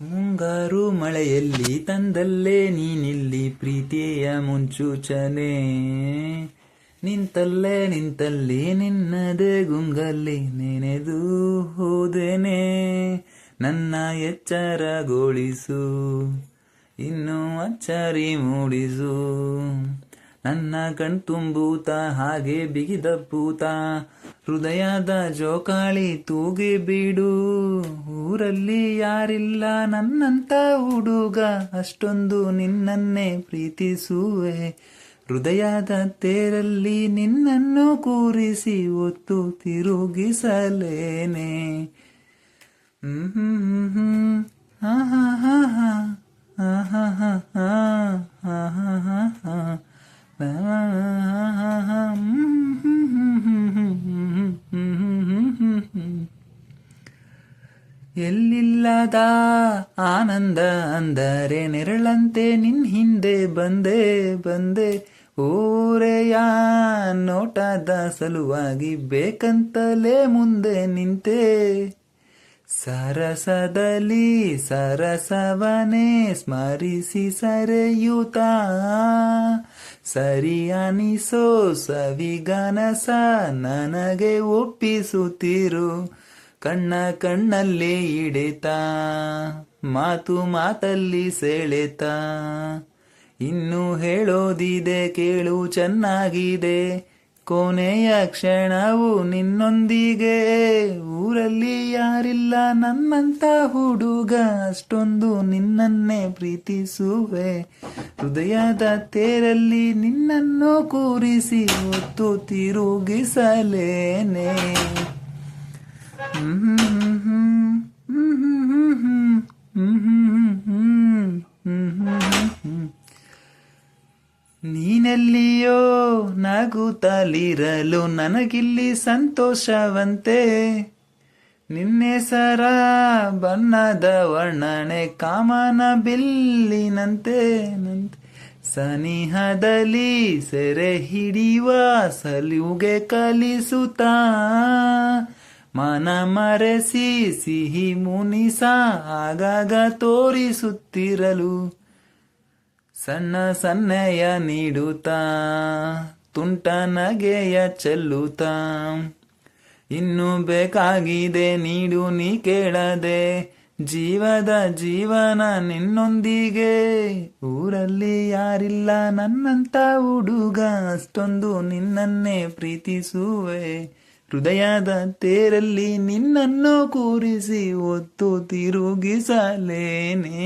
ಮುಂಗಾರು ಮಳೆಯಲ್ಲಿ ತಂದಲ್ಲೇ ನೀನಿಲ್ಲಿ ಪ್ರೀತಿಯ ಮುನ್ಸೂಚನೆ. ನಿಂತಲ್ಲಿ ನಿನ್ನದೇ ಗುಂಗಲ್ಲಿ ನೆನೆದು ಹೋದೇನೆ. ನನ್ನ ಎಚ್ಚರಗೊಳಿಸು, ಇನ್ನು ಅಚ್ಚರಿ ಮೂಡಿಸು. ನನ್ನ ಕಣ್ತುಂಬೂತ ಹಾಗೆ ಬಿಗಿದಪ್ಪೂತ, ಹೃದಯದ ಜೋಕಾಳಿ ತೂಗಿ ಬಿಡು. ಊರಲ್ಲಿ ಯಾರಿಲ್ಲ ನನ್ನಂತ ಹುಡುಗ, ಅಷ್ಟೊಂದು ನಿನ್ನನ್ನೇ ಪ್ರೀತಿಸುವೆ. ಹೃದಯದ ತೇರಲ್ಲಿ ನಿನ್ನನ್ನು ಕೂರಿಸಿ ಒತ್ತು ತಿರುಗಿಸಲೇನೆ. ಎಲ್ಲಿಲ್ಲದ ಆನಂದ ಅಂದರೆ ನೆರಳಂತೆ ನಿನ್ ಹಿಂದೆ ಬಂದೆ. ಓರೆಯ ನೋಟದ ಸಲುವಾಗಿ ಬೇಕಂತಲೇ ಮುಂದೆ ನಿಂತೆ. ಸರಸದಲ್ಲಿ ಸರಸವನೇ ಸ್ಮರಿಸಿ ಸರೆಯುತ್ತ, ಸರಿ ಅನಿಸೋ ಸವಿಗನಸ ನನಗೆ ಒಪ್ಪಿಸುತ್ತಿರು. ಕಣ್ಣಲ್ಲಿ ಹಿಡಿತ, ಮಾತಲ್ಲಿ ಸೆಳೆತ. ಇನ್ನು ಹೇಳೋದಿದೆ ಕೇಳು ಚೆನ್ನಾಗಿದೆ, ಕೊನೆಯ ಕ್ಷಣವು ನಿನ್ನೊಂದಿಗೆ. ಊರಲ್ಲಿ ಯಾರಿಲ್ಲ ನನ್ನಂತ ಹುಡುಗ, ಅಷ್ಟೊಂದು ನಿನ್ನನ್ನೇ ಪ್ರೀತಿಸುವೆ. ಹೃದಯದ ತೇರಲ್ಲಿ ನಿನ್ನನ್ನು ಕೂರಿಸಿ ಒತ್ತು ತಿರುಗಿಸಲೇನೆ. ನೀನೆಲ್ಲಿಯೋ ನಗುತ್ತಲಿರಲು ನನಗಿಲ್ಲಿ ಸಂತೋಷವಂತೆ. ನಿನ್ನೆಸರ ಬಣ್ಣದ ವರ್ಣನೆ ಕಾಮನ ಬಿಲ್ಲಿನಂತೆ. ಸನಿಹದಲ್ಲಿ ಸೆರೆ ಹಿಡಿಯುವ ಸಲುಗೆ ಕಲಿಸುತ್ತಾ, ಮನ ಮರೆಸಿ ಸಿಹಿ ಮುನಿಸ ಆಗಾಗ ತೋರಿಸುತ್ತಿರಲು. ಸನ್ನೆಯ ನೀಡುತ್ತಾ, ತುಂಟ ನಗೆಯ ಚೆಲ್ಲುತ್ತಾ. ಇನ್ನು ಬೇಕಾಗಿದೆ ನೀಡು ನೀ ಕೇಳದೆ, ಜೀವದ ಜೀವನ ನಿನ್ನೊಂದಿಗೆ. ಊರಲ್ಲಿ ಯಾರಿಲ್ಲ ನನ್ನಂತ ಹುಡುಗ, ಅಷ್ಟೊಂದು ನಿನ್ನನ್ನೇ ಪ್ರೀತಿಸುವೆ. ಹೃದಯದ ತೇರಲ್ಲಿ ನಿನ್ನನ್ನು ಕೂರಿಸಿ ಒತ್ತು ತಿರುಗಿಸಲೇನೆ.